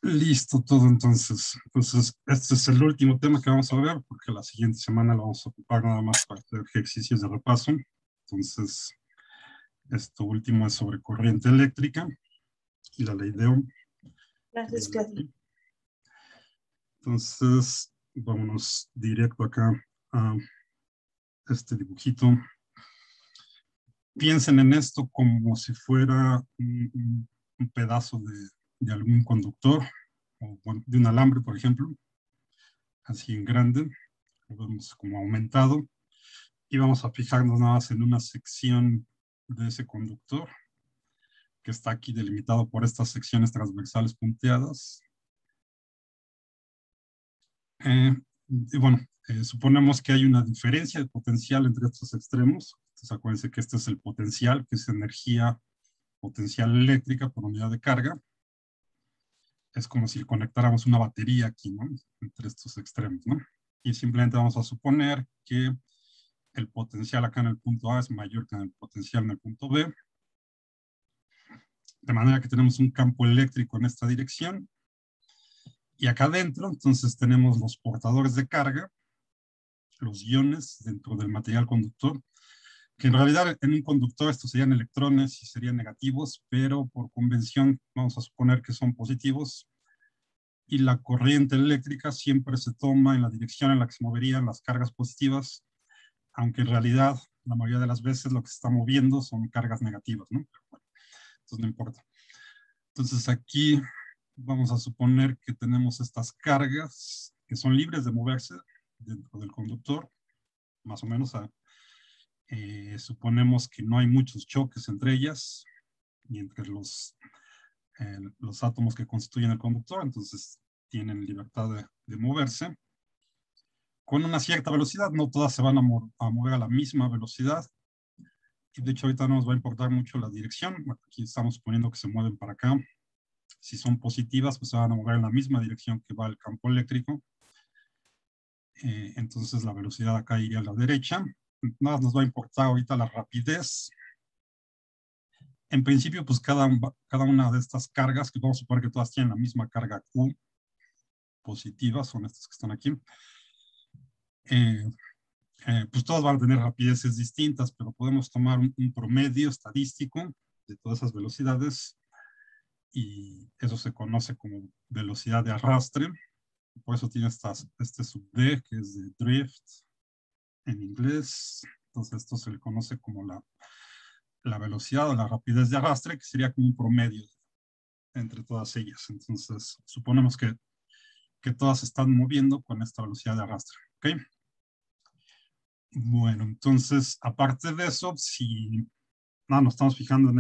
Listo todo entonces. Entonces, este es el último tema que vamos a ver, porque la siguiente semana lo vamos a ocupar nada más para hacer ejercicios de repaso. Entonces, esto último es sobre corriente eléctrica y la ley de Ohm. Gracias, Claudia. Entonces, vámonos directo acá a este dibujito. Piensen en esto como si fuera un pedazo de algún conductor, o bueno, de un alambre, por ejemplo, así en grande, lo vemos como aumentado, y vamos a fijarnos nada más en una sección de ese conductor, que está aquí delimitado por estas secciones transversales punteadas. Y bueno, suponemos que hay una diferencia de potencial entre estos extremos. Entonces, acuérdense que este es el potencial, que es energía potencial eléctrica por unidad de carga. Es como si conectáramos una batería aquí, ¿no? Entre estos extremos, ¿no? Y simplemente vamos a suponer que el potencial acá en el punto A es mayor que el potencial en el punto B, de manera que tenemos un campo eléctrico en esta dirección. Y acá adentro, entonces, tenemos los portadores de carga, los iones dentro del material conductor, que en realidad en un conductor estos serían electrones y serían negativos, pero por convención vamos a suponer que son positivos, y la corriente eléctrica siempre se toma en la dirección en la que se moverían las cargas positivas, aunque en realidad la mayoría de las veces lo que se está moviendo son cargas negativas, ¿no? Pero bueno, entonces no importa. Entonces aquí vamos a suponer que tenemos estas cargas que son libres de moverse dentro del conductor, más o menos. Suponemos que no hay muchos choques entre ellas y entre los átomos que constituyen el conductor, entonces tienen libertad de moverse con una cierta velocidad. No todas se van a mover a la misma velocidad, y de hecho ahorita no nos va a importar mucho la dirección. Aquí estamos suponiendo que se mueven para acá. Si son positivas, pues se van a mover en la misma dirección que va el campo eléctrico. Entonces la velocidad acá iría a la derecha. Nada nos va a importar ahorita la rapidez. En principio, pues cada una de estas cargas, que vamos a suponer que todas tienen la misma carga Q positiva, son estas que están aquí, eh, pues todas van a tener rapideces distintas, pero podemos tomar un promedio estadístico de todas esas velocidades, y eso se conoce como velocidad de arrastre. Por eso tiene este sub D, que es de drift en inglés. Entonces esto se le conoce como la velocidad o la rapidez de arrastre, que sería como un promedio entre todas ellas. Entonces suponemos que todas se están moviendo con esta velocidad de arrastre. ¿Ok? Bueno, entonces, aparte de eso, si nos estamos fijando en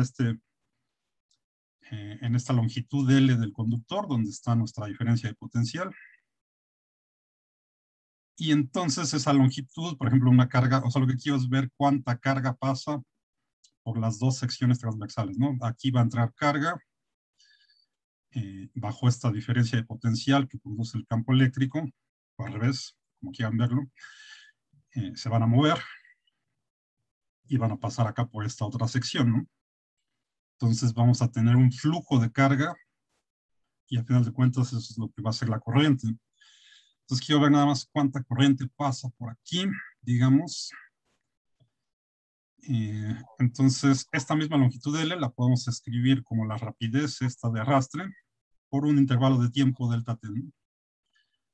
esta longitud L del conductor, donde está nuestra diferencia de potencial. Y entonces esa longitud, por ejemplo, una carga, o sea, lo que quiero es ver cuánta carga pasa por las dos secciones transversales, ¿no? Aquí va a entrar carga bajo esta diferencia de potencial que produce el campo eléctrico, o al revés, como quieran verlo. Se van a mover y van a pasar acá por esta otra sección, ¿no? Entonces vamos a tener un flujo de carga, y al final de cuentas eso es lo que va a ser la corriente. Entonces quiero ver nada más cuánta corriente pasa por aquí, digamos. Entonces esta misma longitud L la podemos escribir como la rapidez esta de arrastre por un intervalo de tiempo delta t, ¿no?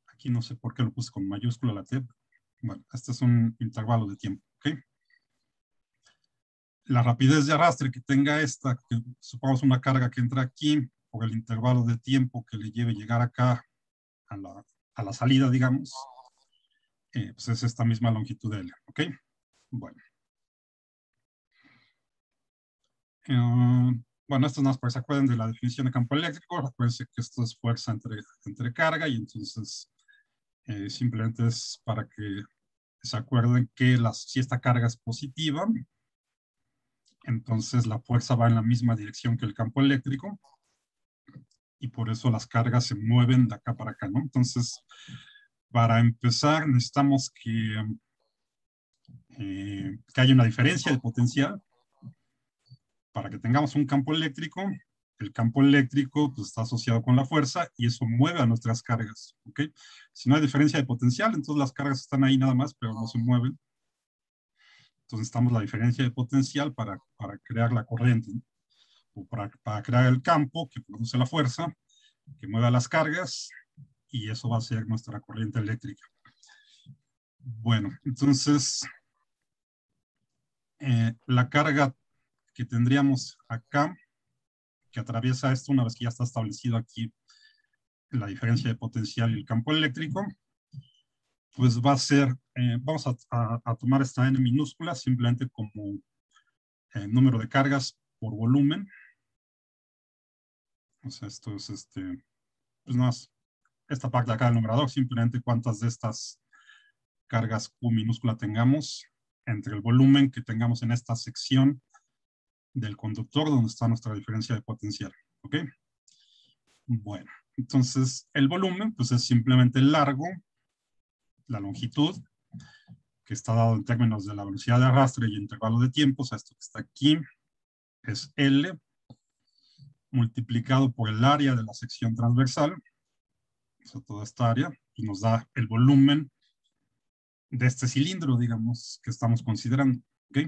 Aquí no sé por qué lo puse con mayúscula la t. Bueno, este es un intervalo de tiempo, ¿ok? La rapidez de arrastre que tenga esta, que supongamos una carga que entra aquí, por el intervalo de tiempo que le lleve llegar acá a la salida, digamos, pues es esta misma longitud de L, ¿ok? Bueno. Bueno, esto no es para que se acuerden de la definición de campo eléctrico. Acuérdense que esto es fuerza entre carga, y entonces simplemente es para que se acuerden que si esta carga es positiva, entonces la fuerza va en la misma dirección que el campo eléctrico, y por eso las cargas se mueven de acá para acá, ¿no? Entonces, para empezar, necesitamos que haya una diferencia de potencial para que tengamos un campo eléctrico. el campo eléctrico pues, está asociado con la fuerza y eso mueve a nuestras cargas. ¿Ok? Si no hay diferencia de potencial, entonces las cargas están ahí nada más, pero no se mueven. Entonces necesitamos la diferencia de potencial para crear la corriente, ¿no? O para crear el campo que produce la fuerza, que mueva las cargas, y eso va a ser nuestra corriente eléctrica. Bueno, entonces la carga que tendríamos acá, que atraviesa esto una vez que ya está establecido aquí la diferencia de potencial y el campo eléctrico, pues va a ser, vamos a tomar esta n minúscula simplemente como número de cargas por volumen. O sea, esto es pues no es esta parte de acá del numerador, simplemente cuántas de estas cargas Q minúscula tengamos entre el volumen que tengamos en esta sección del conductor donde está nuestra diferencia de potencial. ¿Ok? Bueno, entonces el volumen pues es simplemente el largo, la longitud, que está dado en términos de la velocidad de arrastre y intervalo de tiempo. O sea, esto que está aquí es L multiplicado por el área de la sección transversal, o sea, toda esta área, y nos da el volumen de este cilindro, digamos, que estamos considerando. ¿Ok?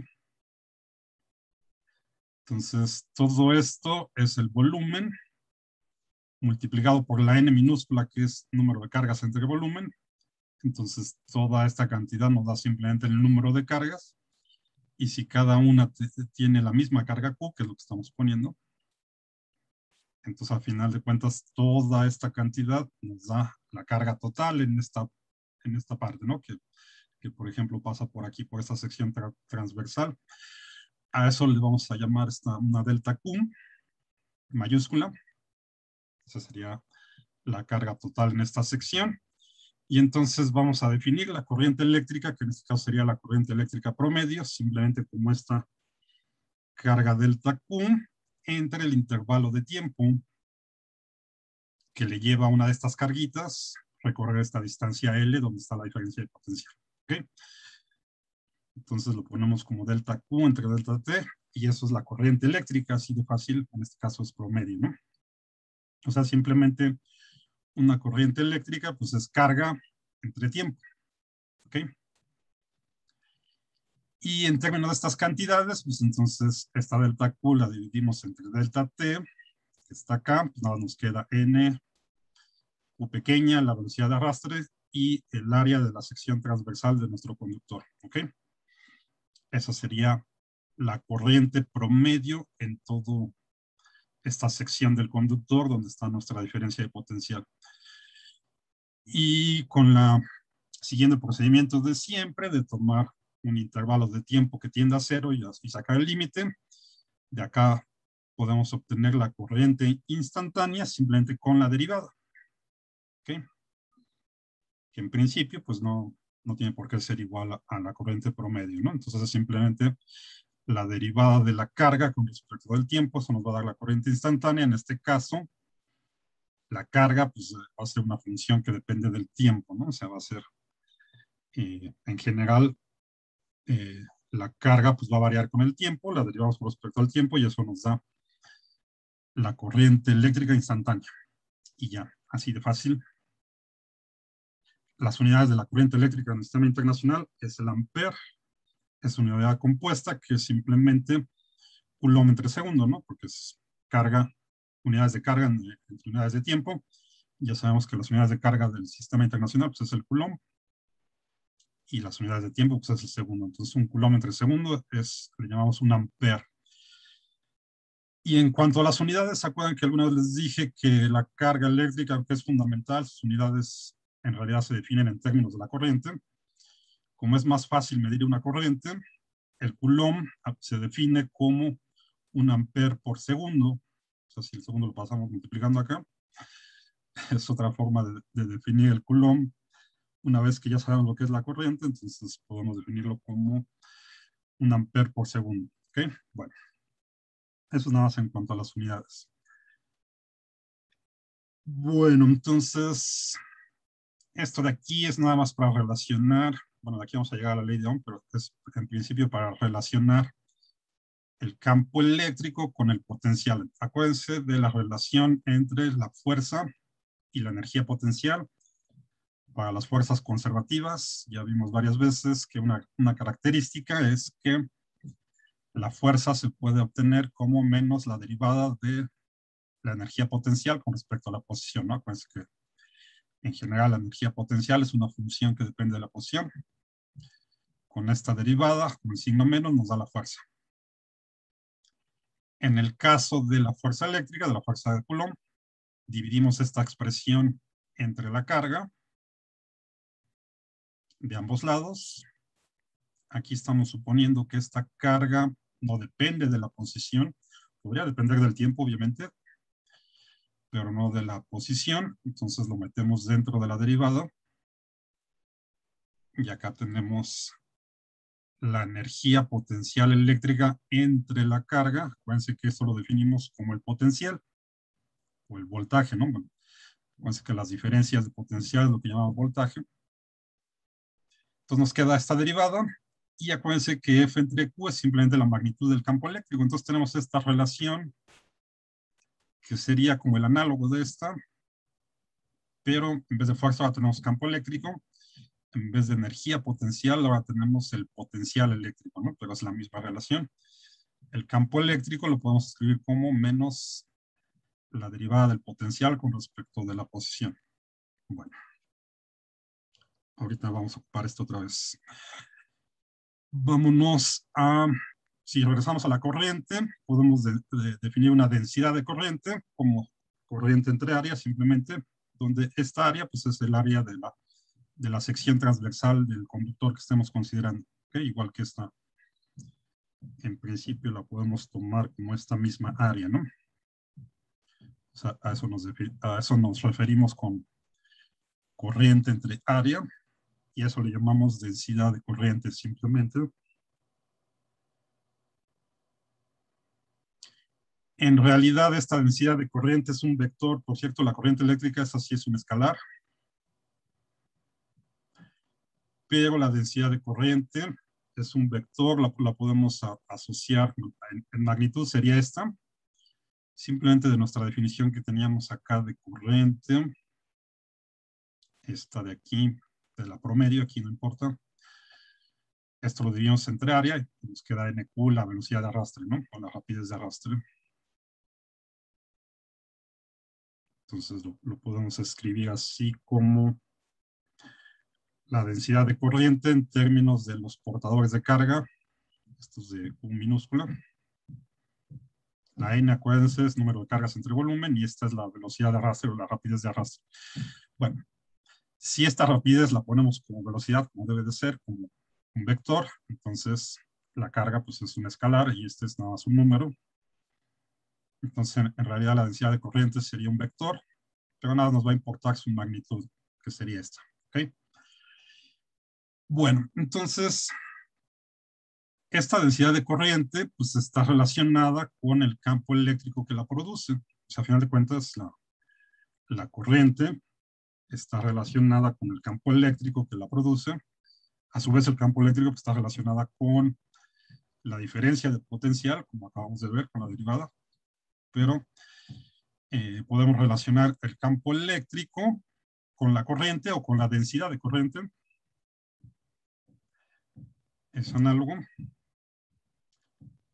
Entonces, todo esto es el volumen multiplicado por la n minúscula, que es número de cargas entre volumen. Entonces, toda esta cantidad nos da simplemente el número de cargas. Y si cada una tiene la misma carga Q, que es lo que estamos poniendo, entonces al final de cuentas toda esta cantidad nos da la carga total en esta parte, ¿no? Que por ejemplo pasa por aquí, por esta sección transversal. A eso le vamos a llamar una delta Q mayúscula. Esa sería la carga total en esta sección. Y entonces vamos a definir la corriente eléctrica, que en este caso sería la corriente eléctrica promedio, simplemente como esta carga delta Q entre el intervalo de tiempo que le lleva a una de estas carguitas recorrer esta distancia L donde está la diferencia de potencial. ¿Okay? Entonces lo ponemos como delta Q entre delta T y eso es la corriente eléctrica, así de fácil, en este caso es promedio, ¿no? O sea, simplemente una corriente eléctrica pues es carga entre tiempo. ¿Ok? Y en términos de estas cantidades, pues entonces esta delta Q la dividimos entre delta T, que está acá, pues nada, nos queda N, Q pequeña, la velocidad de arrastre, y el área de la sección transversal de nuestro conductor. ¿Ok? Esa sería la corriente promedio en toda esta sección del conductor donde está nuestra diferencia de potencial. Y siguiendo el procedimiento de siempre, de tomar un intervalo de tiempo que tienda a cero y sacar el límite, de acá podemos obtener la corriente instantánea simplemente con la derivada. ¿Ok? Que en principio pues no tiene por qué ser igual a la corriente promedio, ¿no? Entonces es simplemente la derivada de la carga con respecto al tiempo, eso nos va a dar la corriente instantánea. En este caso, la carga pues va a ser una función que depende del tiempo, ¿no? O sea, va a ser, en general, la carga pues va a variar con el tiempo, la derivamos con respecto al tiempo y eso nos da la corriente eléctrica instantánea. Y ya, así de fácil. Las unidades de la corriente eléctrica en el sistema internacional es el ampere, es una unidad compuesta que es simplemente coulomb entre segundo, ¿no? Porque es carga, unidades de carga entre unidades de tiempo. Ya sabemos que las unidades de carga del sistema internacional pues es el coulomb y las unidades de tiempo pues es el segundo. Entonces un coulomb entre segundo le llamamos un ampere. Y en cuanto a las unidades, ¿se acuerdan que alguna vez les dije que la carga eléctrica, aunque es fundamental, sus unidades en realidad se definen en términos de la corriente? Como es más fácil medir una corriente, el coulomb se define como un ampere por segundo. O sea, si el segundo lo pasamos multiplicando acá, es otra forma de definir el coulomb. Una vez que ya sabemos lo que es la corriente, entonces podemos definirlo como un ampere por segundo. ¿Ok? Bueno, eso es nada más en cuanto a las unidades. Bueno, entonces, esto de aquí es nada más para relacionar, bueno, de aquí vamos a llegar a la ley de Ohm, pero es en principio para relacionar el campo eléctrico con el potencial. Acuérdense de la relación entre la fuerza y la energía potencial. Para las fuerzas conservativas, ya vimos varias veces que una característica es que la fuerza se puede obtener como menos la derivada de la energía potencial con respecto a la posición, ¿no? Acuérdense que en general la energía potencial es una función que depende de la posición. Con esta derivada, con el signo menos, nos da la fuerza. En el caso de la fuerza eléctrica, de la fuerza de Coulomb, dividimos esta expresión entre la carga de ambos lados. Aquí estamos suponiendo que esta carga no depende de la posición. Podría depender del tiempo, obviamente, pero no de la posición. Entonces lo metemos dentro de la derivada. Y acá tenemos la energía potencial eléctrica entre la carga. Acuérdense que esto lo definimos como el potencial o el voltaje, ¿no? Bueno, acuérdense que las diferencias de potencial es lo que llamamos voltaje. Entonces nos queda esta derivada y acuérdense que F entre Q es simplemente la magnitud del campo eléctrico. Entonces tenemos esta relación que sería como el análogo de esta, pero en vez de fuerza ahora tenemos campo eléctrico, en vez de energía potencial ahora tenemos el potencial eléctrico, ¿no? Pero es la misma relación. El campo eléctrico lo podemos escribir como menos la derivada del potencial con respecto de la posición. Bueno, ahorita vamos a ocupar esto otra vez. Vámonos a, si regresamos a la corriente, podemos definir una densidad de corriente como corriente entre áreas, simplemente, donde esta área pues, es el área de la sección transversal del conductor que estemos considerando. ¿Okay? Igual que esta, en principio la podemos tomar como esta misma área, ¿no? O sea, a eso nos referimos con corriente entre área, y eso le llamamos densidad de corriente simplemente. En realidad, esta densidad de corriente es un vector. Por cierto, la corriente eléctrica, esa sí es un escalar. Pero la densidad de corriente es un vector, la podemos asociar. En magnitud sería esta. Simplemente de nuestra definición que teníamos acá de corriente. Esta de aquí, de la promedio, aquí no importa. Esto lo dividimos entre área y nos queda NQ, la velocidad de arrastre, ¿no? O la rapidez de arrastre. Entonces lo podemos escribir así como la densidad de corriente en términos de los portadores de carga. Esto es de U minúscula. La N, acuérdense, es número de cargas entre volumen y esta es la velocidad de arrastre o la rapidez de arrastre. Bueno, si esta rapidez la ponemos como velocidad, como debe de ser, como un vector, entonces la carga pues es un escalar y este es nada más un número. Entonces en realidad la densidad de corriente sería un vector, pero nada nos va a importar su magnitud, que sería esta. ¿Ok? Bueno, entonces esta densidad de corriente pues está relacionada con el campo eléctrico que la produce. O sea, a final de cuentas la corriente está relacionada con el campo eléctrico que la produce. A su vez el campo eléctrico pues, está relacionada con la diferencia de potencial, como acabamos de ver con la derivada, pero podemos relacionar el campo eléctrico con la corriente o con la densidad de corriente. Es análogo.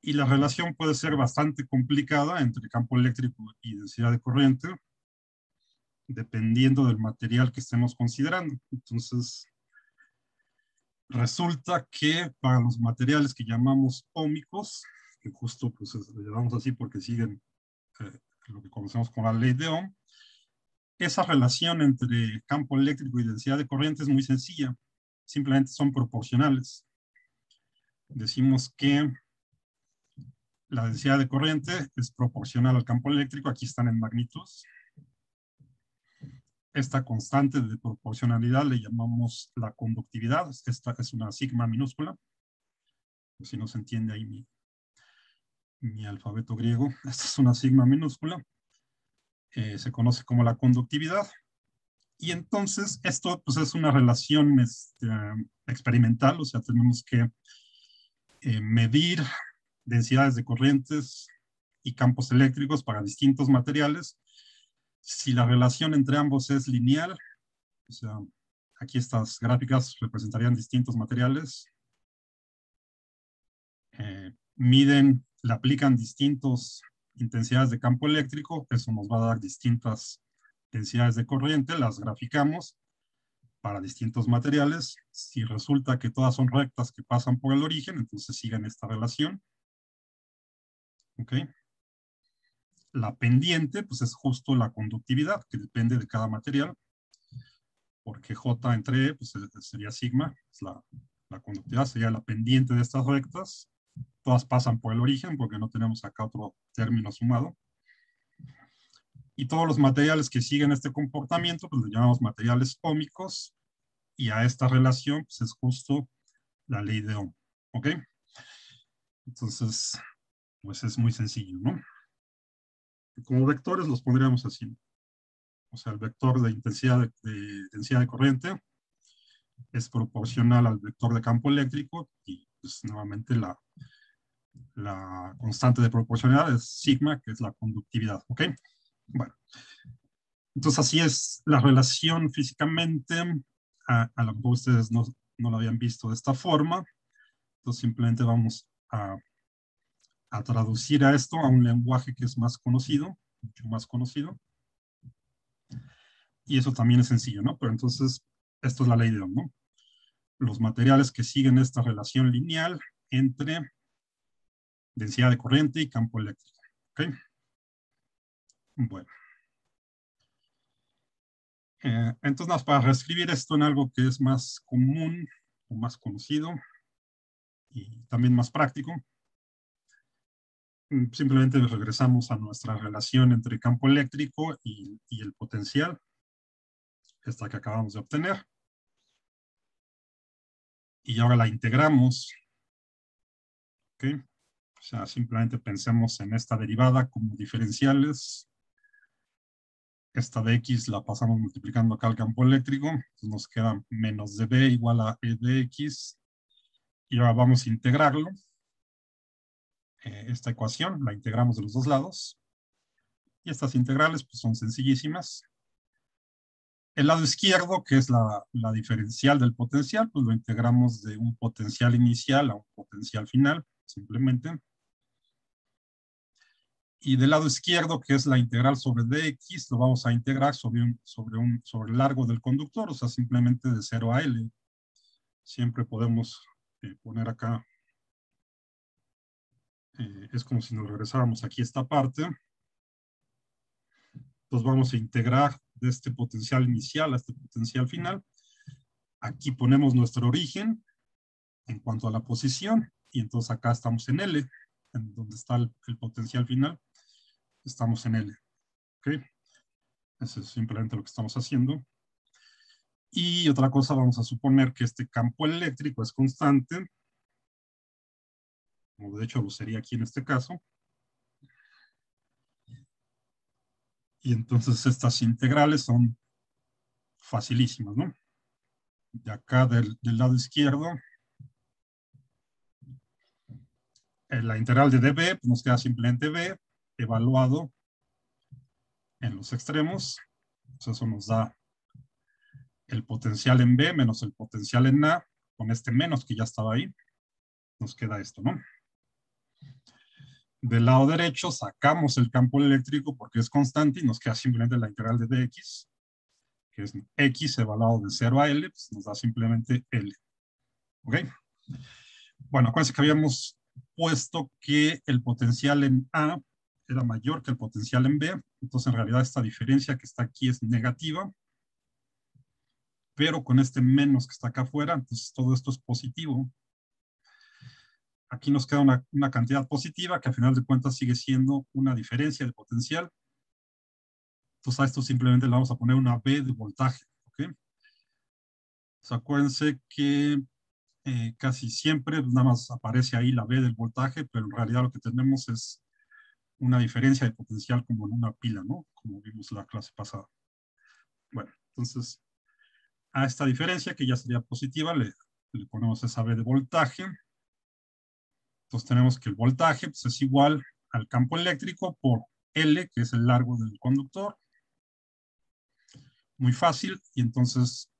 Y la relación puede ser bastante complicada entre campo eléctrico y densidad de corriente, dependiendo del material que estemos considerando. Entonces, resulta que para los materiales que llamamos óhmicos, que justo pues le llamamos así porque siguen lo que conocemos como la ley de Ohm, esa relación entre campo eléctrico y densidad de corriente es muy sencilla. Simplemente son proporcionales. Decimos que la densidad de corriente es proporcional al campo eléctrico. Aquí están en magnitud. Esta constante de proporcionalidad le llamamos la conductividad. Esta es una sigma minúscula. Si no se entiende ahí mi alfabeto griego. Esta es una sigma minúscula. Se conoce como la conductividad. Y entonces esto pues, es una relación experimental. O sea, tenemos que medir densidades de corrientes y campos eléctricos para distintos materiales. Si la relación entre ambos es lineal, o sea, aquí estas gráficas representarían distintos materiales, miden, le aplican distintas intensidades de campo eléctrico, eso nos va a dar distintas densidades de corriente, las graficamos para distintos materiales. Si resulta que todas son rectas que pasan por el origen, entonces siguen esta relación. ¿Ok? La pendiente, pues es justo la conductividad, que depende de cada material, porque J entre E, pues sería sigma, es la conductividad sería la pendiente de estas rectas. Todas pasan por el origen, porque no tenemos acá otro término sumado. Y todos los materiales que siguen este comportamiento, pues los llamamos materiales óhmicos, y a esta relación, pues es justo la ley de Ohm. ¿Ok? Entonces, pues es muy sencillo, ¿no? Como vectores los pondríamos así. O sea, el vector de intensidad densidad de corriente es proporcional al vector de campo eléctrico y pues nuevamente la constante de proporcionalidad es sigma, que es la conductividad. ¿Ok? Bueno, entonces así es la relación físicamente. A lo mejor ustedes no lo habían visto de esta forma. Entonces simplemente vamos a traducir a esto a un lenguaje que es más conocido, mucho más conocido. Y eso también es sencillo, ¿no? Pero entonces, esto es la ley de Ohm, ¿no? Los materiales que siguen esta relación lineal entre densidad de corriente y campo eléctrico. ¿Ok? Bueno. Entonces, para reescribir esto en algo que es más común o más conocido y también más práctico, simplemente regresamos a nuestra relación entre campo eléctrico y el potencial, esta que acabamos de obtener. Y ahora la integramos. ¿Ok? O sea, simplemente pensemos en esta derivada como diferenciales. Esta de x la pasamos multiplicando acá al campo eléctrico. Entonces nos queda menos dB igual a e de x. Y ahora vamos a integrarlo. Esta ecuación la integramos de los dos lados. Y estas integrales pues, son sencillísimas. El lado izquierdo, que es la diferencial del potencial, pues lo integramos de un potencial inicial a un potencial final, simplemente. Y del lado izquierdo, que es la integral sobre dx, lo vamos a integrar sobre el largo del conductor, o sea, simplemente de 0 a L. Siempre podemos poner acá, es como si nos regresáramos aquí a esta parte. Entonces vamos a integrar de este potencial inicial a este potencial final. Aquí ponemos nuestro origen en cuanto a la posición, y entonces acá estamos en L, en donde está el potencial final, estamos en L. ¿Ok? Eso es simplemente lo que estamos haciendo. Y otra cosa, vamos a suponer que este campo eléctrico es constante, como de hecho lo sería aquí en este caso. Y entonces estas integrales son facilísimas, ¿no? De acá del lado izquierdo, la integral de dB pues nos queda simplemente b evaluado en los extremos. Entonces eso nos da el potencial en B menos el potencial en A, con este menos que ya estaba ahí, nos queda esto, ¿no? Del lado derecho sacamos el campo eléctrico porque es constante y nos queda simplemente la integral de dx, que es x evaluado de 0 a L, pues nos da simplemente L. ¿Ok? Bueno, acuérdense que habíamos puesto que el potencial en A era mayor que el potencial en B, entonces en realidad esta diferencia que está aquí es negativa, pero con este menos que está acá afuera, entonces todo esto es positivo. Aquí nos queda una cantidad positiva que a final de cuentas sigue siendo una diferencia de potencial. Entonces a esto simplemente le vamos a poner una B de voltaje. ¿Okay? Entonces acuérdense que casi siempre nada más aparece ahí la B del voltaje, pero en realidad lo que tenemos es una diferencia de potencial como en una pila, ¿no? Como vimos la clase pasada. Bueno, entonces a esta diferencia que ya sería positiva le ponemos esa B de voltaje. Entonces tenemos que el voltaje pues, es igual al campo eléctrico por L, que es el largo del conductor. Muy fácil. Y entonces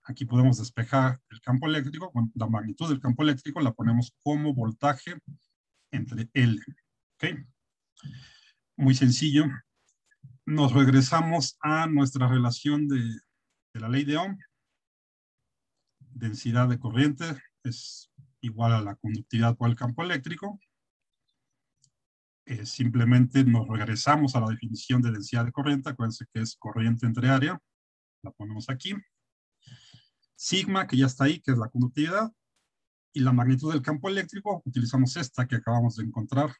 aquí podemos despejar el campo eléctrico. Bueno, la magnitud del campo eléctrico la ponemos como voltaje entre L. ¿Ok? Muy sencillo. Nos regresamos a nuestra relación de la ley de Ohm. Densidad de corriente es igual a la conductividad por el campo eléctrico. Simplemente nos regresamos a la definición de densidad de corriente. Acuérdense que es corriente entre área. La ponemos aquí. Sigma, que ya está ahí, que es la conductividad. Y la magnitud del campo eléctrico, utilizamos esta que acabamos de encontrar,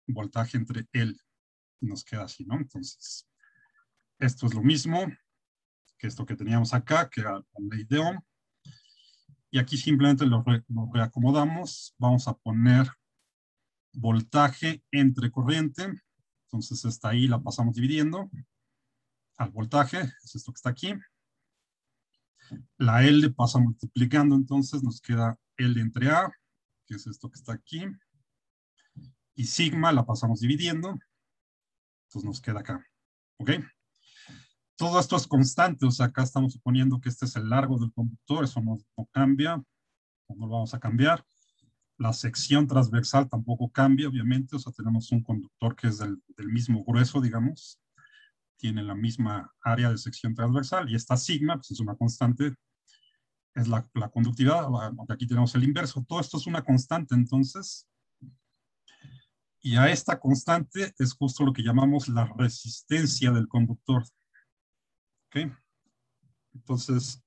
voltaje entre L. Y nos queda así, ¿no? Entonces, esto es lo mismo que esto que teníamos acá, que era la ley de Ohm. Y aquí simplemente lo reacomodamos. Vamos a poner voltaje entre corriente. Entonces, esta ahí la pasamos dividiendo al voltaje, es esto que está aquí. La L pasa multiplicando, entonces nos queda L entre A, que es esto que está aquí. Y sigma la pasamos dividiendo, entonces nos queda acá. ¿Ok? Todo esto es constante, o sea, acá estamos suponiendo que este es el largo del conductor, eso no cambia, no lo vamos a cambiar. La sección transversal tampoco cambia, obviamente, o sea, tenemos un conductor que es del mismo grueso, digamos, tiene la misma área de sección transversal, y esta sigma, pues es una constante, es la conductividad, aunque aquí tenemos el inverso. Todo esto es una constante, entonces, y a esta constante es justo lo que llamamos la resistencia del conductor. ¿Ok? Entonces,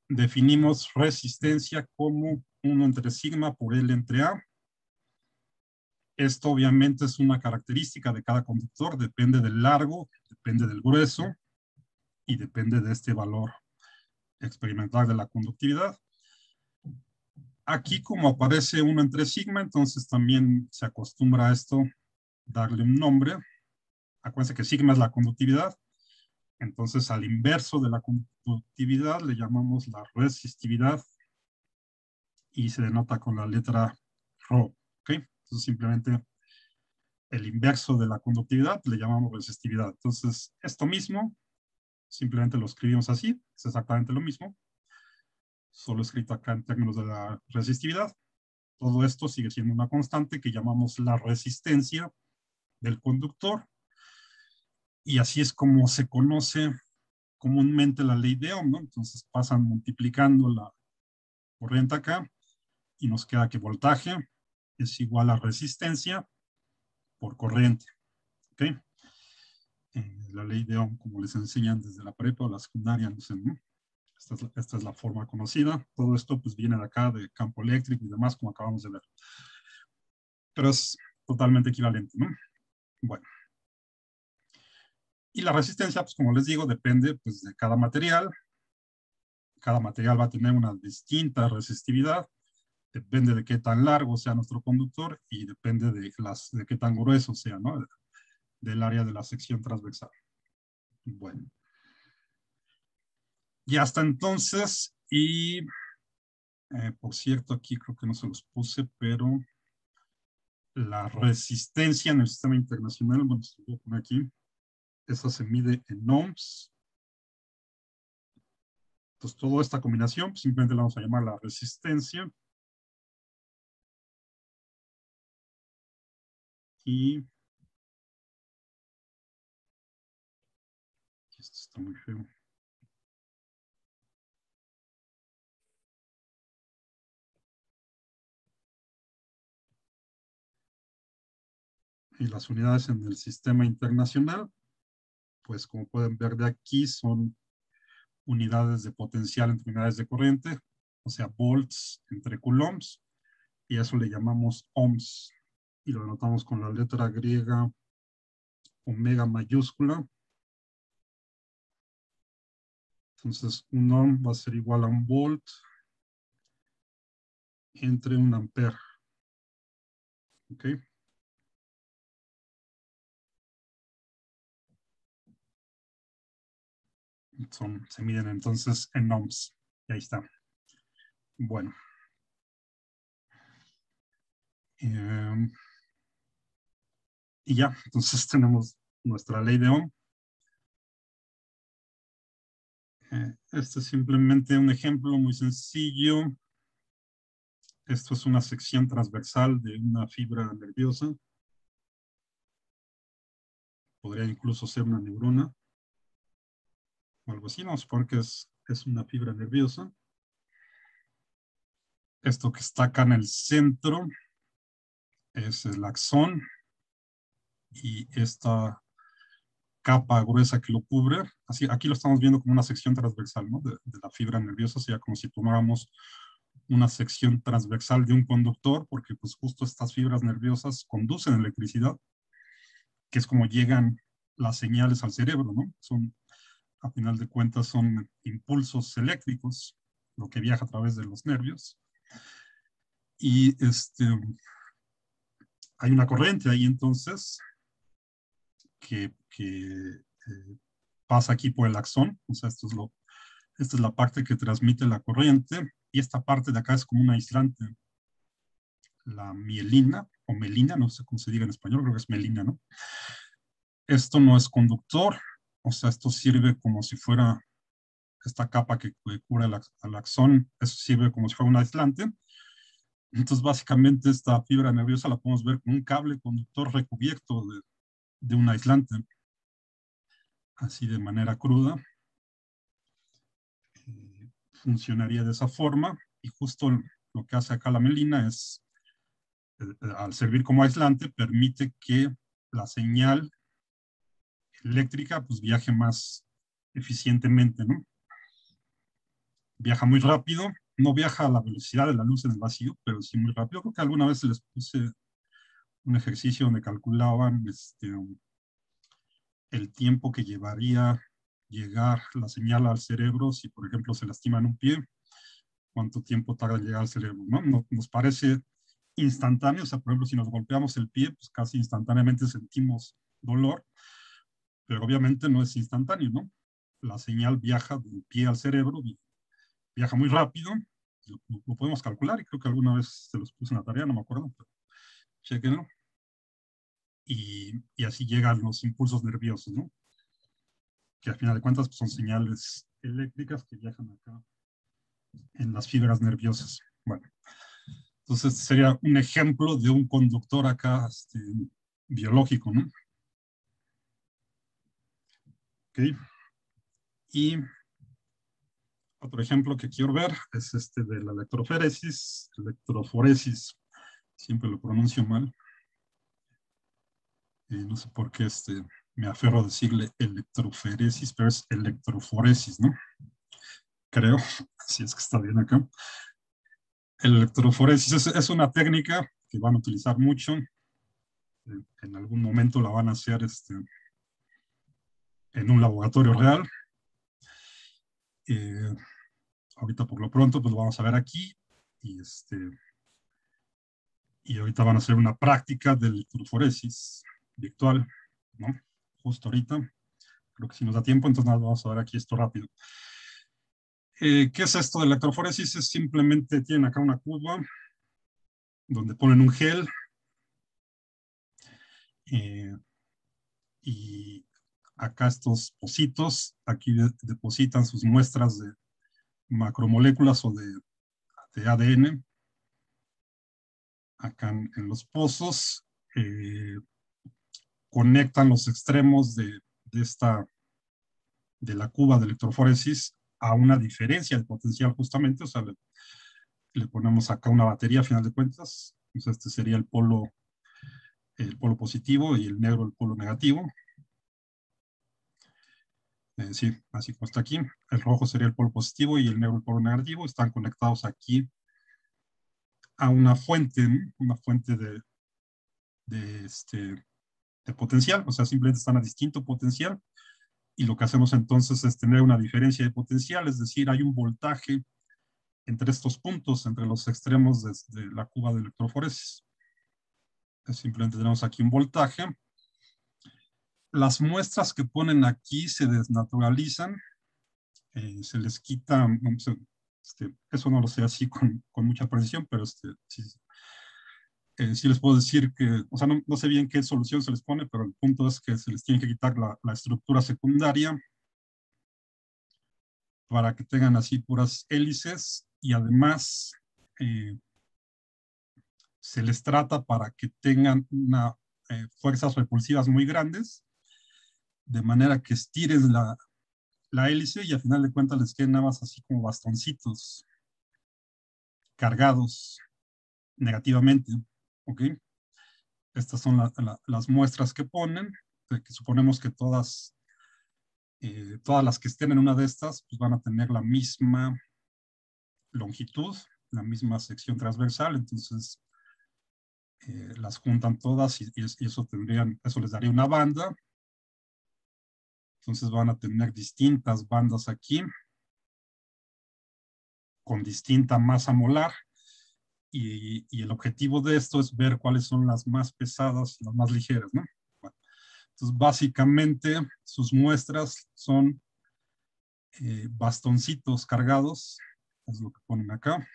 definimos resistencia como 1 entre sigma por L entre A. Esto obviamente es una característica de cada conductor, depende del largo, depende del grueso y depende de este valor experimental de la conductividad. Aquí como aparece 1 entre sigma, entonces también se acostumbra a esto darle un nombre. Acuérdense que sigma es la conductividad, entonces al inverso de la conductividad le llamamos la resistividad y se denota con la letra ρ. ¿Ok? Entonces simplemente el inverso de la conductividad le llamamos resistividad. Entonces esto mismo simplemente lo escribimos así, es exactamente lo mismo, solo escrito acá en términos de la resistividad. Todo esto sigue siendo una constante que llamamos la resistencia del conductor, y así es como se conoce comúnmente la ley de Ohm, ¿no? Entonces pasan multiplicando la corriente acá y nos queda que voltaje es igual a resistencia por corriente. ¿Ok? La ley de Ohm, como les enseñan desde la prepa o la secundaria, no sé, ¿no? Esta es la forma conocida. Todo esto pues viene de acá, de campo eléctrico y demás, como acabamos de ver. Pero es totalmente equivalente, ¿no? Bueno. Y la resistencia, pues como les digo, depende pues, de cada material. Cada material va a tener una distinta resistividad. Depende de qué tan largo sea nuestro conductor y depende de qué tan grueso sea, ¿no? Del área de la sección transversal. Bueno. Y hasta entonces, y por cierto, aquí creo que no se los puse, pero la resistencia en el sistema internacional, bueno, se lo voy a poner aquí, esa se mide en ohms. Entonces, toda esta combinación, pues, simplemente la vamos a llamar la resistencia. Y esto está muy feo. Y las unidades en el sistema internacional, pues como pueden ver de aquí, son unidades de potencial entre unidades de corriente, o sea, volts entre coulombs, y a eso le llamamos ohms, y lo anotamos con la letra griega omega mayúscula. Entonces, un ohm va a ser igual a un volt entre un ampere. ¿Ok? Se miden entonces en ohms. Y ahí está. Bueno. Y ya, entonces tenemos nuestra ley de Ohm. Este es simplemente un ejemplo muy sencillo. Esto es una sección transversal de una fibra nerviosa. Podría incluso ser una neurona o algo así, vamos a suponer que es una fibra nerviosa. Esto que está acá en el centro es el axón y esta capa gruesa que lo cubre. Así, aquí lo estamos viendo como una sección transversal, ¿no? de la fibra nerviosa, sería como si tomáramos una sección transversal de un conductor, porque pues justo estas fibras nerviosas conducen electricidad, que es como llegan las señales al cerebro, ¿no? Son, a final de cuentas, son impulsos eléctricos, lo que viaja a través de los nervios. Y hay una corriente ahí entonces que pasa aquí por el axón, o sea, esta es la parte que transmite la corriente, y esta parte de acá es como un aislante, la mielina, o melina, no sé cómo se diga en español, creo que es melina, ¿no? Esto no es conductor, o sea, esto sirve como si fuera esta capa que cubre el axón, eso sirve como si fuera un aislante. Entonces, básicamente, esta fibra nerviosa la podemos ver como un cable conductor recubierto de un aislante, así de manera cruda. Funcionaría de esa forma, y justo lo que hace acá la melina es, al servir como aislante, permite que la señal eléctrica pues viaje más eficientemente, ¿no? Viaja muy rápido, no viaja a la velocidad de la luz en el vacío, pero sí muy rápido. Creo que alguna vez les puse un ejercicio donde calculaban el tiempo que llevaría llegar la señal al cerebro si, por ejemplo, se lastiman un pie, cuánto tiempo tarda en llegar al cerebro, ¿no? Nos parece instantáneo, o sea, por ejemplo, si nos golpeamos el pie, pues casi instantáneamente sentimos dolor, pero obviamente no es instantáneo, ¿no? La señal viaja del pie al cerebro, viaja muy rápido, lo podemos calcular, y creo que alguna vez se los puse en la tarea, no me acuerdo, pero chequenlo. Y así llegan los impulsos nerviosos, ¿no? Que al final de cuentas pues, son señales eléctricas que viajan acá en las fibras nerviosas. Bueno, entonces sería un ejemplo de un conductor acá biológico, ¿no? Ok. Y otro ejemplo que quiero ver es este de la electroforesis, siempre lo pronuncio mal. No sé por qué me aferro a decirle electroferesis, pero es electroforesis, ¿no? Creo, si es que está bien acá. El electroforesis es una técnica que van a utilizar mucho. En algún momento la van a hacer en un laboratorio real. Eh, Ahorita por lo pronto pues lo vamos a ver aquí. Y ahorita van a hacer una práctica de electroforesis virtual, ¿no? Justo ahorita. Creo que si nos da tiempo, entonces nada, vamos a ver aquí esto rápido. ¿Qué es esto de electroforesis? Es simplemente, tienen acá una cuba donde ponen un gel y acá estos pocitos, aquí depositan sus muestras de macromoléculas o de ADN, acá en los pozos, conectan los extremos de la cuba de electroforesis a una diferencia de potencial justamente, o sea, le ponemos acá una batería a final de cuentas, entonces este sería el polo positivo y el negro el polo negativo. Sí, así como está aquí, el rojo sería el polo positivo y el negro el polo negativo, están conectados aquí a una fuente de, de potencial, o sea, simplemente están a distinto potencial, y lo que hacemos entonces es tener una diferencia de potencial, es decir, hay un voltaje entre estos puntos, entre los extremos de la cuba de electroforesis. Simplemente tenemos aquí un voltaje. Las muestras que ponen aquí se desnaturalizan, se les quita, eso no lo sé así con mucha precisión, pero sí, sí les puedo decir que, o sea, no sé bien qué solución se les pone, pero el punto es que se les tiene que quitar la estructura secundaria para que tengan así puras hélices y además se les trata para que tengan fuerzas repulsivas muy grandes, de manera que estiren la hélice y al final de cuentas les queden nada más así como bastoncitos cargados negativamente, ¿ok? Estas son las muestras que ponen, que suponemos que todas las que estén en una de estas pues van a tener la misma longitud, la misma sección transversal, entonces las juntan todas y eso les daría una banda. Entonces van a tener distintas bandas aquí con distinta masa molar y el objetivo de esto es ver cuáles son las más pesadas y las más ligeras, ¿no? Bueno, entonces básicamente sus muestras son bastoncitos cargados, es lo que ponen acá,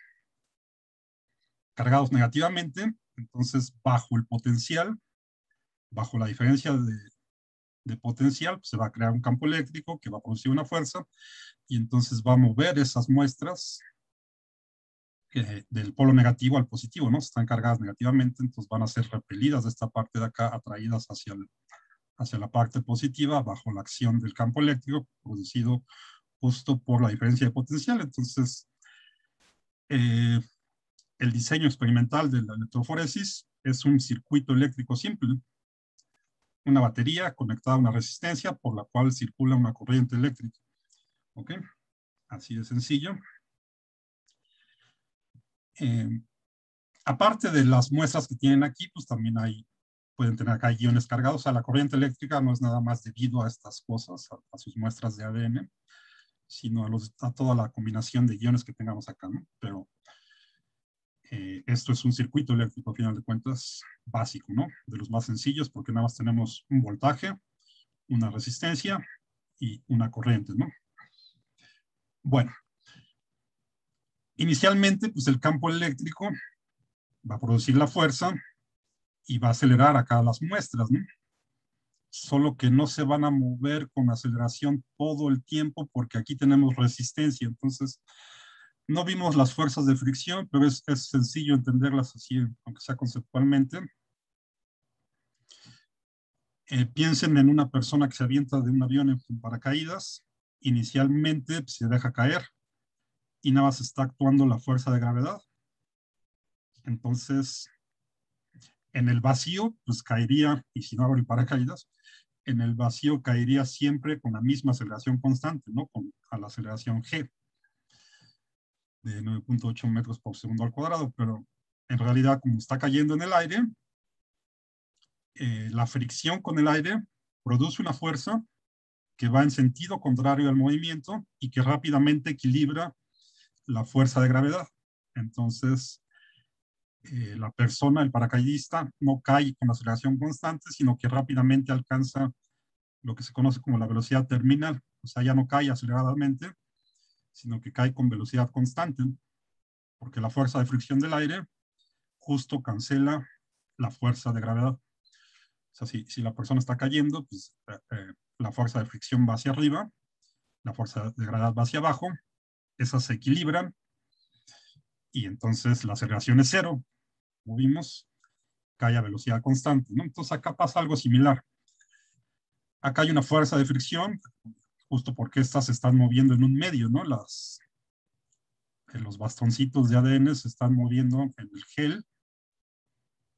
cargados negativamente, entonces bajo el potencial, bajo la diferencia de potencial, pues se va a crear un campo eléctrico que va a producir una fuerza y entonces va a mover esas muestras del polo negativo al positivo, ¿no? Están cargadas negativamente, entonces van a ser repelidas de esta parte de acá, atraídas hacia la parte positiva bajo la acción del campo eléctrico producido justo por la diferencia de potencial. Entonces, el diseño experimental de la electroforesis es un circuito eléctrico simple, una batería conectada a una resistencia por la cual circula una corriente eléctrica. ¿Ok? Así de sencillo. Aparte de las muestras que tienen aquí, pues también pueden tener acá iones cargados. O sea, la corriente eléctrica no es nada más debido a estas cosas, a sus muestras de ADN, sino a toda la combinación de iones que tengamos acá, ¿no? Pero esto es un circuito eléctrico, a final de cuentas, básico, ¿no? De los más sencillos, porque nada más tenemos un voltaje, una resistencia y una corriente, ¿no? Bueno, inicialmente, pues el campo eléctrico va a producir la fuerza y va a acelerar acá las muestras, ¿no? Solo que no se van a mover con aceleración todo el tiempo porque aquí tenemos resistencia. Entonces, no vimos las fuerzas de fricción, pero es sencillo entenderlas así, aunque sea conceptualmente. Piensen en una persona que se avienta de un avión en paracaídas. Inicialmente se deja caer y nada más está actuando la fuerza de gravedad. Entonces, en el vacío, pues caería, y si no abre el paracaídas, en el vacío caería siempre con la misma aceleración constante, ¿no? A la aceleración g de 9.8 metros por segundo al cuadrado, pero en realidad como está cayendo en el aire, la fricción con el aire produce una fuerza que va en sentido contrario al movimiento y que rápidamente equilibra la fuerza de gravedad. Entonces, la persona, el paracaidista, no cae con aceleración constante, sino que rápidamente alcanza lo que se conoce como la velocidad terminal. O sea, ya no cae aceleradamente, sino que cae con velocidad constante, porque la fuerza de fricción del aire justo cancela la fuerza de gravedad. O sea, si la persona está cayendo, pues la fuerza de fricción va hacia arriba, la fuerza de gravedad va hacia abajo, esas se equilibran y entonces la aceleración es cero, como vimos, cae a velocidad constante, ¿no? Entonces acá pasa algo similar. Acá hay una fuerza de fricción, justo porque estas se están moviendo en un medio, ¿no? Los bastoncitos de ADN se están moviendo en el gel,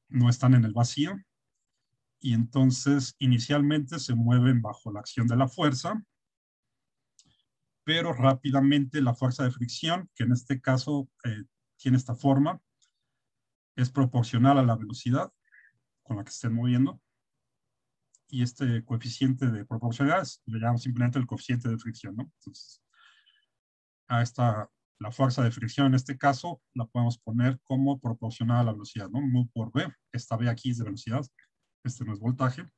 no están en el vacío, y entonces inicialmente se mueven bajo la acción de la fuerza, pero rápidamente la fuerza de fricción, que en este caso tiene esta forma, es proporcional a la velocidad con la que se estén moviendo, y este coeficiente de proporcionalidad le llamamos simplemente el coeficiente de fricción, ¿no? Entonces, la fuerza de fricción en este caso la podemos poner como proporcional a la velocidad, ¿no? Mu por V, esta V aquí es de velocidad, este no es voltaje.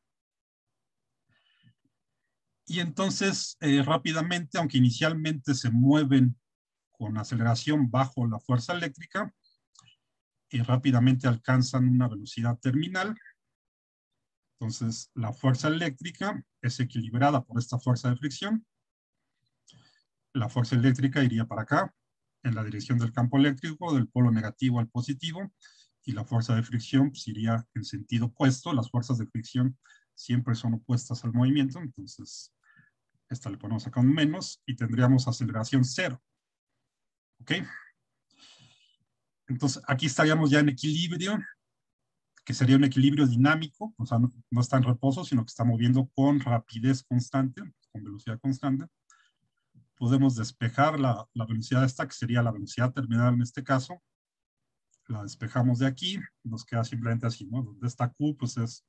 Y entonces rápidamente, aunque inicialmente se mueven con aceleración bajo la fuerza eléctrica, y rápidamente alcanzan una velocidad terminal. Entonces, la fuerza eléctrica es equilibrada por esta fuerza de fricción. La fuerza eléctrica iría para acá, en la dirección del campo eléctrico, del polo negativo al positivo, y la fuerza de fricción pues, iría en sentido opuesto. Las fuerzas de fricción siempre son opuestas al movimiento, entonces esta le ponemos acá un menos y tendríamos aceleración cero. ¿Ok? Entonces aquí estaríamos ya en equilibrio, que sería un equilibrio dinámico, o sea, no está en reposo, sino que está moviendo con rapidez constante, con velocidad constante. Podemos despejar la velocidad esta, que sería la velocidad terminal en este caso. La despejamos de aquí, nos queda simplemente así, ¿no? Donde está Q, pues es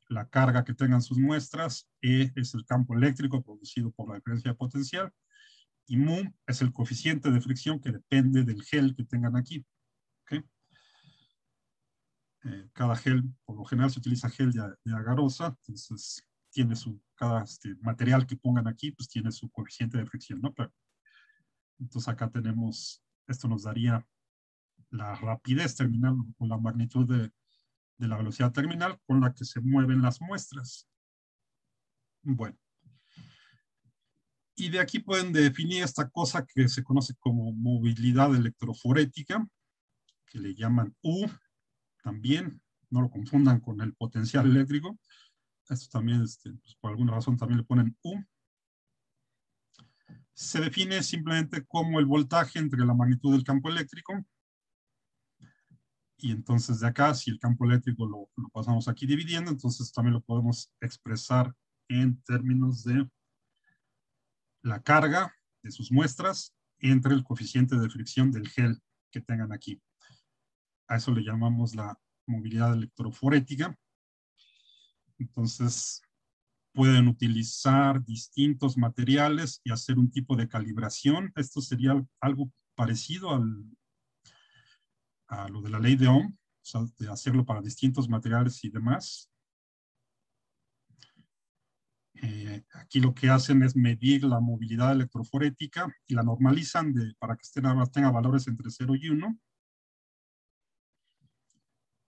la carga que tengan sus muestras, E es el campo eléctrico producido por la diferencia de potencial, y mu es el coeficiente de fricción que depende del gel que tengan aquí. ¿Okay? Cada gel, por lo general se utiliza gel de agarosa, entonces tiene cada material que pongan aquí, pues tiene su coeficiente de fricción, ¿no? Pero, entonces acá tenemos, esto nos daría la rapidez terminal o la magnitud de la velocidad terminal con la que se mueven las muestras. Bueno. Y de aquí pueden definir esta cosa que se conoce como movilidad electroforética, que le llaman U también, no lo confundan con el potencial eléctrico. Esto también, pues por alguna razón también le ponen U. Se define simplemente como el voltaje entre la magnitud del campo eléctrico. Y entonces de acá, si el campo eléctrico lo pasamos aquí dividiendo, entonces también lo podemos expresar en términos de la carga de sus muestras entre el coeficiente de fricción del gel que tengan aquí. A eso le llamamos la movilidad electroforética. Entonces, pueden utilizar distintos materiales y hacer un tipo de calibración. Esto sería algo parecido a lo de la ley de Ohm, o sea, de hacerlo para distintos materiales y demás. Aquí lo que hacen es medir la movilidad electroforética y la normalizan para que tenga valores entre 0 y 1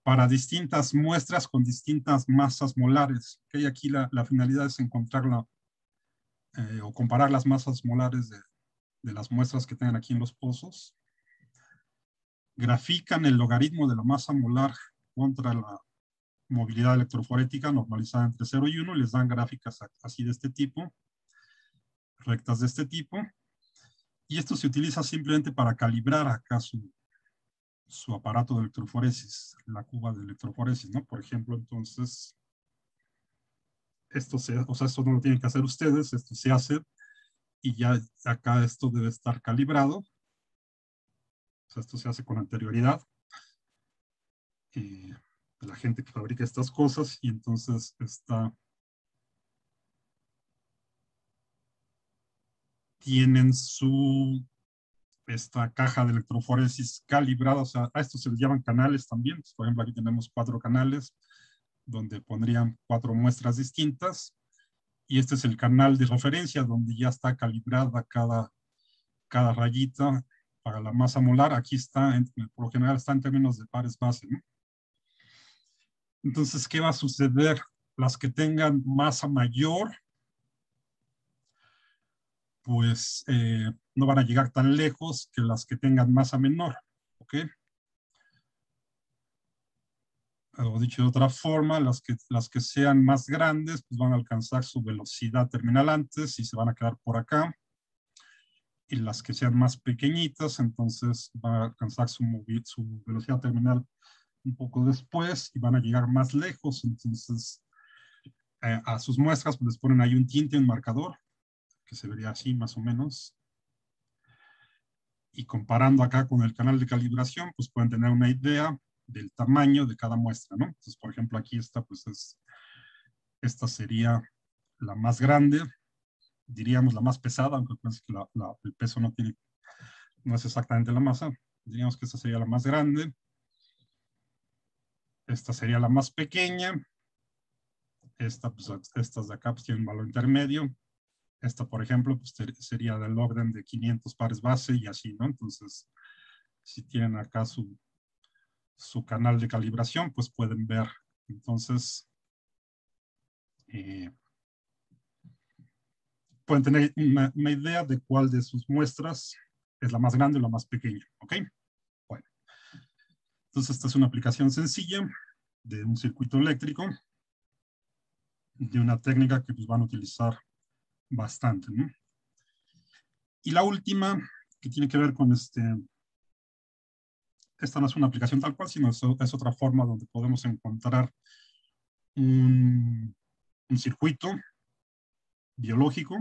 para distintas muestras con distintas masas molares. Okay, aquí la finalidad es encontrarla o comparar las masas molares de las muestras que tengan aquí en los pozos. Grafican el logaritmo de la masa molar contra la movilidad electroforética normalizada entre 0 y 1 y les dan gráficas así de este tipo, rectas de este tipo. Y esto se utiliza simplemente para calibrar acá su aparato de electroforesis, la cuba de electroforesis, ¿no? Por ejemplo, entonces, esto no lo tienen que hacer ustedes, esto se hace y ya acá esto debe estar calibrado. O sea, esto se hace con anterioridad. De la gente que fabrica estas cosas y entonces tienen esta caja de electroforesis calibrada, o sea, a esto se les llaman canales también. Por ejemplo, aquí tenemos 4 canales donde pondrían 4 muestras distintas y este es el canal de referencia donde ya está calibrada cada rayita para la masa molar. Aquí está, por lo general está en términos de pares base, ¿no? Entonces, ¿qué va a suceder? Las que tengan masa mayor, pues no van a llegar tan lejos que las que tengan masa menor, ¿ok? O dicho de otra forma, las que sean más grandes, pues van a alcanzar su velocidad terminal antes y se van a quedar por acá. Y las que sean más pequeñitas, entonces van a alcanzar su velocidad terminal un poco después y van a llegar más lejos. Entonces, a sus muestras pues les ponen ahí un tinte, un marcador, que se vería así más o menos. Y comparando acá con el canal de calibración, pues pueden tener una idea del tamaño de cada muestra, ¿no? Entonces, por ejemplo, aquí esta sería la más grande, diríamos la más pesada, aunque pues que el peso no es exactamente la masa. Diríamos que esta sería la más grande. Esta sería la más pequeña. Estas de acá pues, tienen un valor intermedio. Esta, por ejemplo, pues, sería del orden de 500 pares base y así, ¿no? Entonces, si tienen acá su su canal de calibración, pues pueden ver. Entonces, pueden tener una idea de cuál de sus muestras es la más grande o la más pequeña, ¿ok? Bueno, entonces esta es una aplicación sencilla de un circuito eléctrico, de una técnica que pues van a utilizar bastante, ¿no? Y la última, que tiene que ver con esta no es una aplicación tal cual, sino es otra forma donde podemos encontrar un circuito biológico,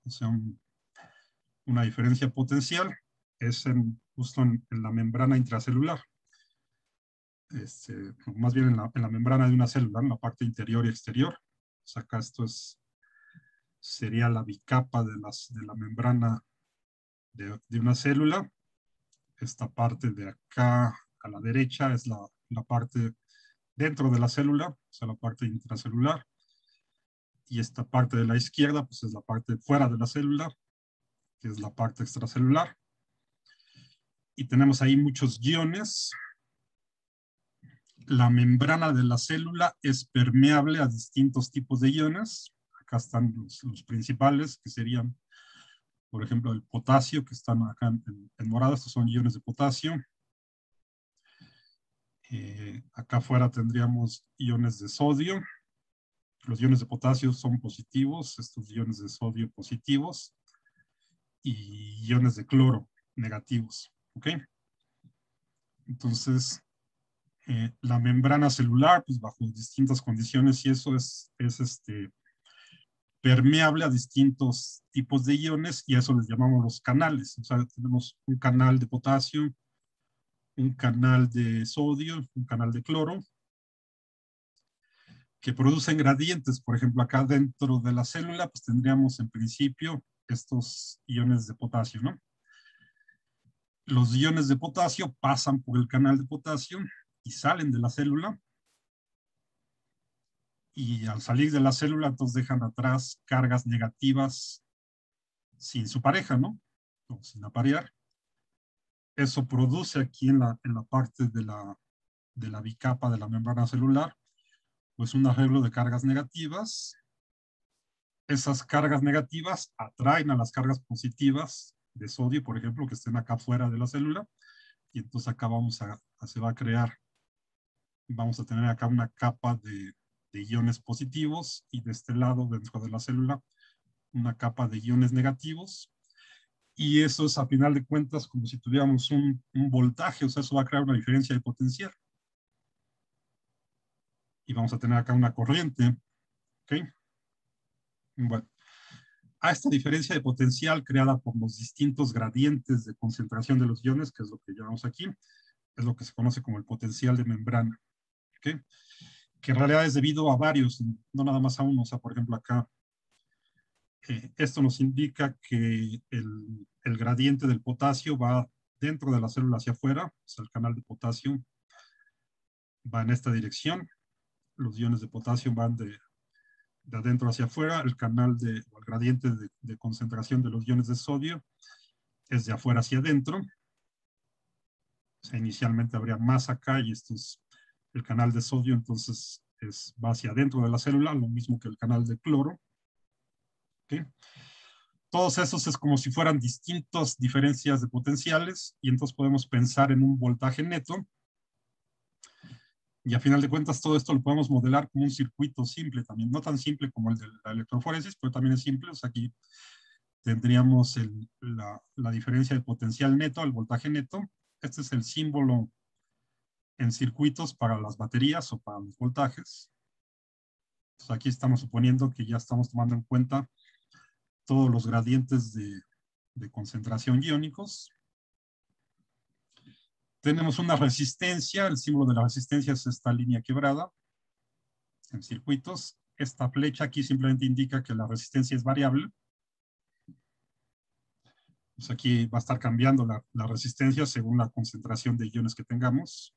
o sea, una diferencia potencial, es justo en la membrana intracelular. Más bien en la membrana de una célula, en la parte interior y exterior. O sea, acá esto sería la bicapa de la membrana de una célula. Esta parte de acá a la derecha es la parte dentro de la célula, o sea, la parte intracelular. Y esta parte de la izquierda, pues es la parte fuera de la célula, que es la parte extracelular. Y tenemos ahí muchos iones. La membrana de la célula es permeable a distintos tipos de iones. Acá están los principales, que serían, por ejemplo, el potasio, que están acá en morado. Estos son iones de potasio. Acá afuera tendríamos iones de sodio. Los iones de potasio son positivos, estos iones de sodio positivos, y iones de cloro negativos. ¿Ok? Entonces, la membrana celular, pues bajo distintas condiciones, y eso es permeable a distintos tipos de iones, y a eso les llamamos los canales. O sea, tenemos un canal de potasio, un canal de sodio, un canal de cloro, que producen gradientes. Por ejemplo, acá dentro de la célula, pues tendríamos en principio estos iones de potasio, ¿no? Los iones de potasio pasan por el canal de potasio y salen de la célula, y al salir de la célula, entonces dejan atrás cargas negativas sin su pareja, ¿no? O sin aparear. Eso produce aquí en la parte de la bicapa de la membrana celular, pues un arreglo de cargas negativas. Esas cargas negativas atraen a las cargas positivas de sodio, por ejemplo, que estén acá fuera de la célula, y entonces acá se va a crear, vamos a tener acá una capa de iones positivos, y de este lado, dentro de la célula, una capa de iones negativos. Y eso es, a final de cuentas, como si tuviéramos un voltaje, o sea, eso va a crear una diferencia de potencial. Y vamos a tener acá una corriente, ¿ok? Bueno, a esta diferencia de potencial creada por los distintos gradientes de concentración de los iones, que es lo que llamamos aquí, es lo que se conoce como el potencial de membrana, ¿ok? Que en realidad es debido a varios, no nada más a uno. O sea, por ejemplo, acá, esto nos indica que el gradiente del potasio va dentro de la célula hacia afuera, o sea, el canal de potasio va en esta dirección, los iones de potasio van de adentro hacia afuera, el gradiente de concentración de los iones de sodio es de afuera hacia adentro. O sea, inicialmente habría más acá, y esto es el canal de sodio, entonces va hacia adentro de la célula, lo mismo que el canal de cloro. ¿Okay? Todos esos es como si fueran distintas diferencias de potenciales, y entonces podemos pensar en un voltaje neto. Y a final de cuentas, todo esto lo podemos modelar como un circuito simple también, no tan simple como el de la electroforesis, pero también es simple. O sea, aquí tendríamos la diferencia de potencial neto, el voltaje neto. Este es el símbolo en circuitos para las baterías o para los voltajes. Entonces, aquí estamos suponiendo que ya estamos tomando en cuenta todos los gradientes de concentración iónicos. Tenemos una resistencia, el símbolo de la resistencia es esta línea quebrada en circuitos. Esta flecha aquí simplemente indica que la resistencia es variable. Pues aquí va a estar cambiando la resistencia según la concentración de iones que tengamos.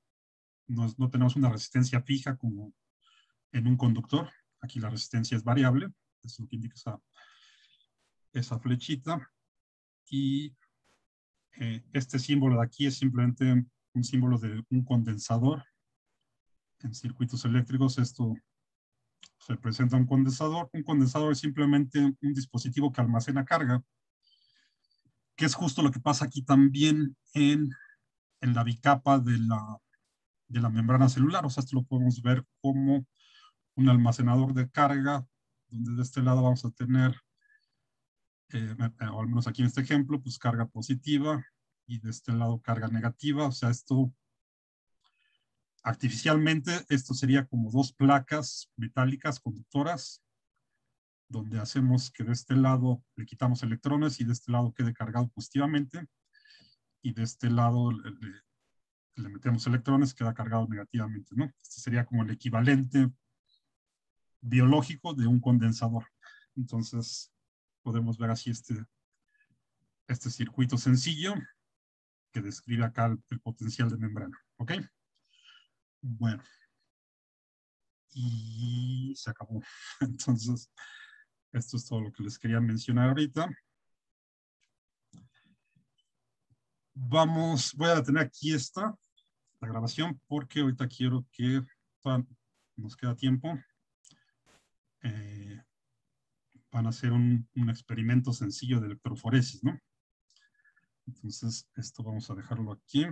No tenemos una resistencia fija como en un conductor. Aquí la resistencia es variable. Eso es lo que indica esa flechita. Y este símbolo de aquí es simplemente un símbolo de un condensador. En circuitos eléctricos esto se presenta un condensador. Un condensador es simplemente un dispositivo que almacena carga, que es justo lo que pasa aquí también en la bicapa de la membrana celular. O sea, esto lo podemos ver como un almacenador de carga, donde de este lado vamos a tener, o al menos aquí en este ejemplo, pues carga positiva y de este lado carga negativa. O sea, esto artificialmente, esto sería como dos placas metálicas conductoras, donde hacemos que de este lado le quitamos electrones y de este lado quede cargado positivamente, y de este lado le metemos electrones, queda cargado negativamente, ¿no? Este sería como el equivalente biológico de un condensador. Entonces, podemos ver así este circuito sencillo que describe acá el potencial de membrana, ¿ok? Bueno, y se acabó. Entonces, esto es todo lo que les quería mencionar ahorita. Voy a detener aquí la grabación, porque ahorita quiero que nos queda tiempo. Van a hacer un experimento sencillo de electroforesis, ¿no? Entonces, esto vamos a dejarlo aquí.